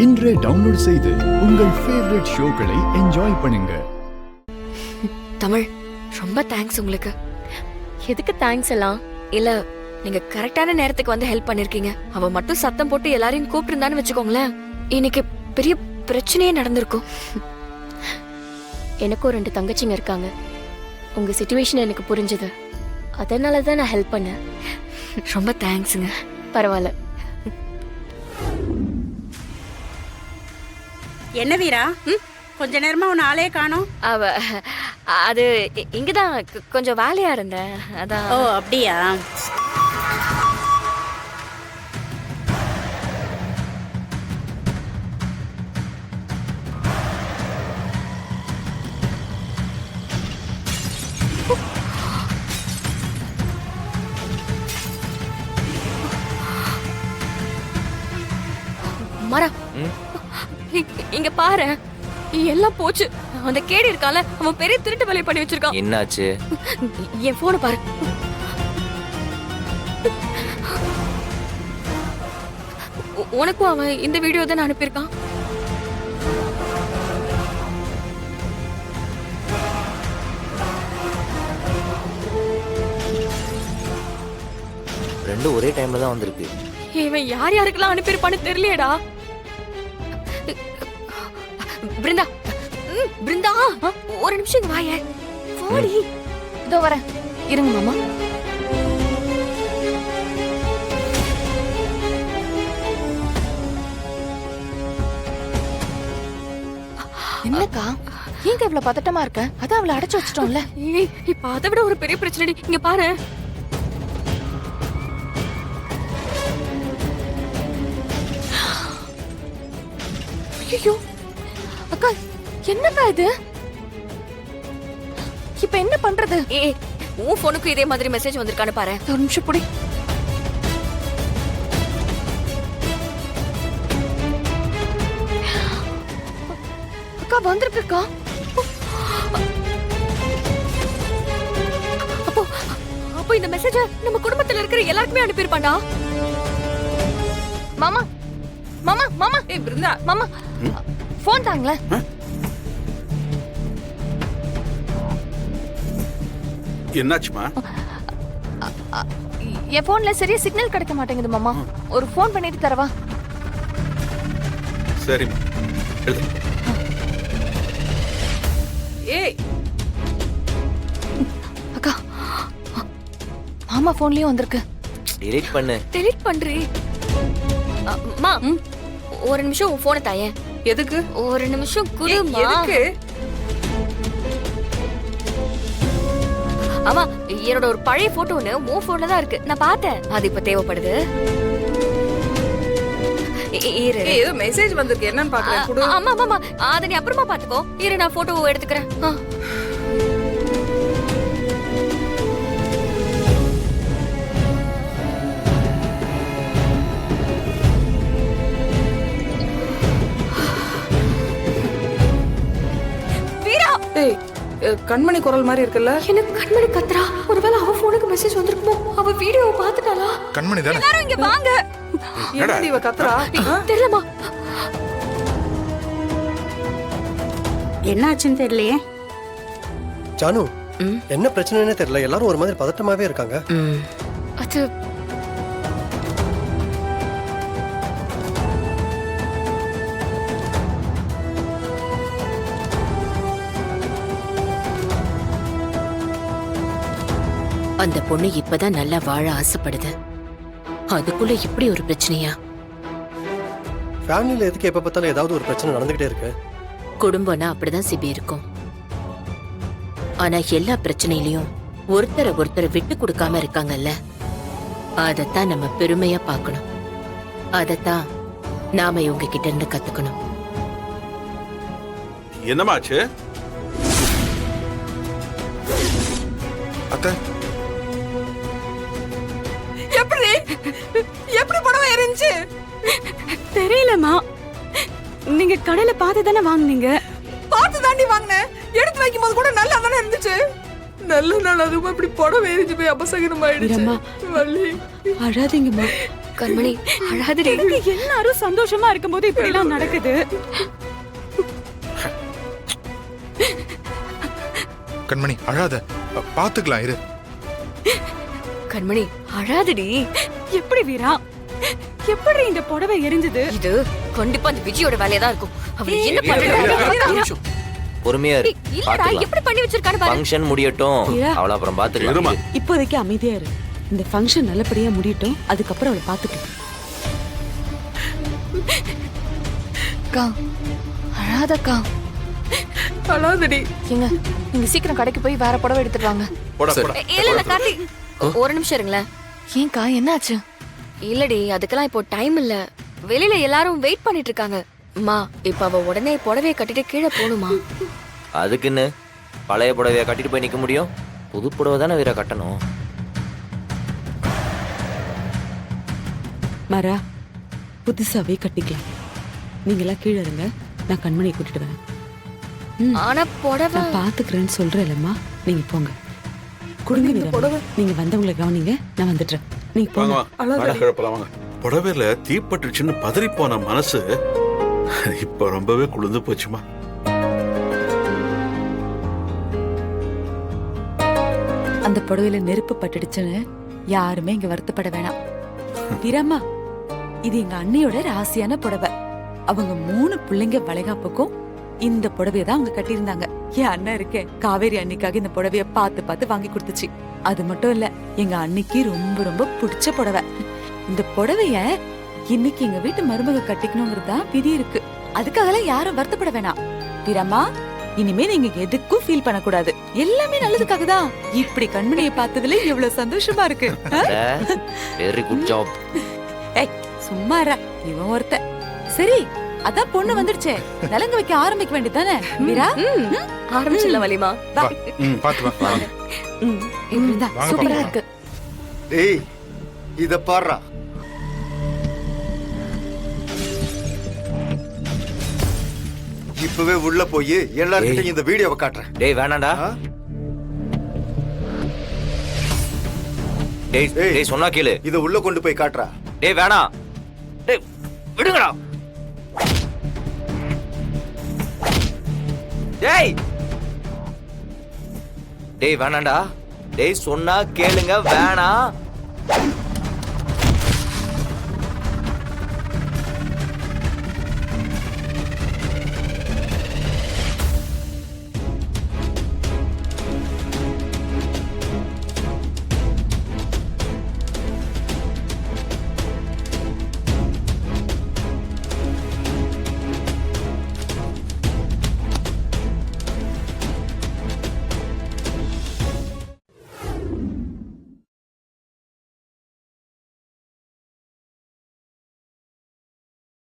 இன்றே டவுன்லோட் செய்து உங்கள் ஃபேவரட் ஷோக்களை என்ஜாய் பண்ணுங்க. தமிழ், ரொம்ப தேங்க்ஸ் உங்களுக்கு. எதுக்கு தேங்க்ஸ் எல்லாம்? இல்ல, நீங்க கரெக்டான நேரத்துக்கு வந்து ஹெல்ப் பண்ணிருக்கீங்க. அவ மட்டும் சத்தம் போட்டு எல்லாரையும் கூப்பிட்டு வச்சுக்கோங்களேன், இன்னைக்கு பெரிய பிரச்சனையே நடந்திருக்கும். எனக்கும் 2 தங்கச்சிங்க இருக்காங்க. உங்க சிச்சுவேஷன் எனக்கு புரிஞ்சது, அதனால தான் நான் ஹெல்ப் பண்ணேன். ரொம்ப தேங்க்ஸுங்க. பரவாயில்ல. என்ன வீரா, கொஞ்ச நேரமா உன் ஆளே காணோம். அது இங்கதான் கொஞ்சம் வேலையா இருந்தேன், அதான். ஓ அப்படியா? மரா, இங்க பாரு, எல்லாம் போச்சு. அந்த கேடி இருக்கால, அவன் பெரிய திருட்டு வேலையை பண்ணி வச்சிருக்கான். என்னாச்சு? என் போனை பாரு. உனக்கும் அவன் இந்த வீடியோ தான் அனுப்பியிருக்கான். ரெண்டும் ஒரே டைம்ல தான் வந்திருக்கு. இவன் யார் யாருக்கெல்லாம் அனுப்பியிருப்பான்னு தெரியலையடா. பிருந்தா, பிருந்தா, ஒரு நிமிஷம் இங்க வாயே. போடி. இதோ வரேன், இருங்க மாமா. என்னக்கா, நீங்க இவ்வளவு பதட்டமா இருக்க? அதான் அவளை அடைச்சு வச்சிட்டோம்ல. இப்ப அதை விட ஒரு பெரிய பிரச்சனை. இங்க பாரு. ஐயோ அக்கா, என்னக்கா இது? இப்ப என்ன பண்றது? உன் போனுக்கு இதே மாதிரி மெசேஜ் வந்திருக்கான்னு பாரு. ஒரு நிமிஷம் புடி. அக்கா வந்திருக்குக்கா. அப்போ இந்த மெசேஜ நம்ம குடும்பத்துல இருக்கிற எல்லாருக்குமே அனுப்பியிருப்பாண்டா. மாமா மாமா மாமா, பிருந்தா, மாமா போன் தாங்களே. என்னாச்சுமா? என் போன்ல சரியா சிக்னல் கிடைக்க மாட்டேங்குது மாமா. ஒரு போன் பண்ணிட்டு தரவா? சரிம்மா. ஏய் அக்கா, மாமா போன்லயும் வந்திருக்கு. டிலீட் பண்ணு. டெலீட் பண்றே. அம்மா, ஒரு நிமிஷம் உன் போனை தாயேன். எதுக்கு? ஒரு நிமிஷம் குடுமா. எதுக்கு? ஆமா, என்னோட ஒரு பழைய போட்டோ ஒண்ணு உன் போன்ல தான் இருக்கு, நான் பார்த்தேன். அது இப்ப தேவைப்படுது. ஏதோ மெசேஜ் வந்திருக்கு, என்னன்னு பாக்குறேன். குடு. ஆமா ஆமா, அத நீ அப்புறமா பாத்துக்கோ. இரு, நான் போட்டோ எடுத்துக்கிறேன். ஏய், கண்மணி குரல் மாதிரி இருக்குல்ல? எனக்கு கண்மணி கத்துறா. ஒருவேளை அவ போனுக்கு மெசேஜ் வந்திருக்குமோ? அவ வீடியோவை பார்த்துட்டாளா? கண்மணி தானே? எல்லாரும் இங்க வாங்க. என்னடி இவ கத்துறா? தெரியலமா. என்னாச்சுன்னு தெரியலையே. ஜானு, என்ன பிரச்சனைன்னு தெரியல. எல்லாரும் ஒரு மாதிரி பதட்டமாவே இருக்காங்க. அது அந்த பொண்ணு இப்பதான் நல்லா வாழ ஆசைப்படுது, அதுக்குள்ள இப்படி ஒரு பிரச்சனையா? ஃபேமிலியில எதுக்கு எப்ப பார்த்தாலும் ஏதாவது ஒரு பிரச்சனை நடந்துகிட்டே இருக்கு? குடும்பம்னா அப்படிதான் சிபி இருக்கும். ஆனா எல்லா பிரச்சனையிலயும் ஒருத்தரை ஒருத்தரை விட்டு கொடுக்காம இருக்காங்கல்ல, அதத்தான் நம்ம பெருமையா பார்க்கணும். அதத்தான் நாம இவங்க கிட்ட இருந்து கத்துக்கணும். என்னமாச்சு? அத்தை, எப்படி எப்படி புடவை இருந்துச்சு? தெரியலமா. நீங்க கடையில பார்த்து தானே வாங்குனீங்க? பார்த்து தாண்டி வாங்கினேன். எடுத்து வைக்கும் போது கூட நல்லா தானே இருந்துச்சு. நல்ல நாள் அதுவும் இப்படி புடவை எரிஞ்சு போய் அபசகனம் ஆயிடுச்சு. வீரம்மா, வள்ளி, அழாதீங்கம்மா. கண்மணி அழாதடி. இங்க எல்லாரும் சந்தோஷமா இருக்கும்போது இப்படி எல்லாம் நடக்குது. கண்மணி அழாத, பாத்துக்கலாம் இரு. கண்மணி அழாதடி. எப்படி வீரா, எப்படி இந்த புடவை எரிஞ்சது? இது கண்டிப்பா அந்த விஜயோட வேலையா தான் இருக்கும். அவ என்ன பண்றாங்க? பொறுமையா இரு, இல்லடா, பாத்துக்கலாம். எப்படி பண்ணி வச்சிருக்கானு பாரு. ஃபங்க்ஷன் முடியட்டும், ஐயா. அவள அப்புறம் இருமா. பாத்துக்கலாம். இப்போதைக்கு அமைதியா இரு. இந்த ஃபங்க்ஷன் நல்லபடியா முடியட்டும், அதுக்கப்புறம் அவளை பாத்துக்கலாம். அக்கா அழாதக்கா. அழாதடி. ஏங்க நீங்க சீக்கிரம் கடைக்கு போய் வேற புடவை எடுத்துட்டு வாங்க. போடா போடா. இல்ல இல்ல கார்த்தி, ஒரு நிமிஷம் இருங்களேன். ஏன்க்கா என்னாச்சு? இல்லடி, அதுக்கெல்லாம் இப்போ டைம் இல்ல. வெளியில எல்லாரும் வெயிட் பண்ணிட்டு இருக்காங்க. அம்மா, இப்ப அவ உடனே புடவைய கட்டிட்டு கீழே போணுமா? அதுக்குன்னு பழைய புடவைய கட்டிட்டு போய் நிக்க முடியும்? புது புடவை தானே வீரா கட்டணும். மரா, புதுசாவே கட்டிக்கலாம். நீங்க எல்லாம் கீழே இருங்க, நான் கண்மணியை கூட்டிட்டு வரேன். ஆனா புடவை நான் பாத்துக்கிறேன்னு சொல்றேன்லம்மா, நீங்க போங்க. கொடுங்க வீரா, நீங்க வந்தவங்களை கவனிங்க, நான் வந்துடுறேன். நீங்க வாங்க போங்க. வாங்க. வாடா, கிளப்பலாம் வாங்க. புடவையில தீப்பட்டுச்சுன்னு பதறி போன மனசு இப்ப ரொம்பவே குளிர்ந்து போச்சுமா. அந்த புடவையில நெருப்பு பட்டுடுச்சுன்னு யாருமே இங்க வருத்தப்பட வேணாம். வீரம்மா, இது எங்க அண்ணியோட ராசியான புடவை. அவங்க 3 பிள்ளைங்க வளைகாப்புக்கும் இந்த புடவைய தான் அவங்க கட்டியிருந்தாங்க. என் அண்ணன் இருக்கே, காவேரி அன்னிக்காக இந்த புடவைய பார்த்து பார்த்து வாங்கி கொடுத்துச்சு. அது மட்டும் இல்ல, எங்க அன்னிக்கு ரொம்ப ரொம்ப பிடிச்ச புடவை. இந்த புடவைய இன்னைக்கு எங்க வீட்டு மருமக கட்டிக்கணுங்கிறது தான் விதி இருக்கு. அதுக்காகலாம் யாரும் வருத்தப்பட வேணாம். வீரம்மா, இனிமே நீங்க எதுக்கும் ஃபீல் பண்ணக்கூடாது. எல்லாமே நல்லதுக்காக தான். இப்படி கண்மணியை பார்த்ததுல எவ்வளவு சந்தோஷமா இருக்கு. Very good job. ஏய், சும்மா இரு, இவன் ஒருத்த. சரி, அதான் பொண்ணு வந்துடுச்சே, நலங்கு வைக்க ஆரம்பிக்க வேண்டியதானே வீரா? ஆரம்பிச்சிடலாம் வலிமா. வா, பாத்து வா. இப்படிதான் வாங்க, சூப்பரா பாப்பா. இருக்கு. டேய் இத பாருடா. இப்பவே உள்ள போய் எல்லார்கிட்டயும் இந்த வீடியோவை காட்டுறேன். டேய் வேணாண்டா. டேய் டேய் சொன்னா கேளு. இத உள்ள கொண்டு போய் காட்டுறா. டேய் வேணாம். டேய் விடுங்கடா. டேய் டேய் வேணாண்டா. டேய் சொன்னா கேளுங்க, வேணாம்.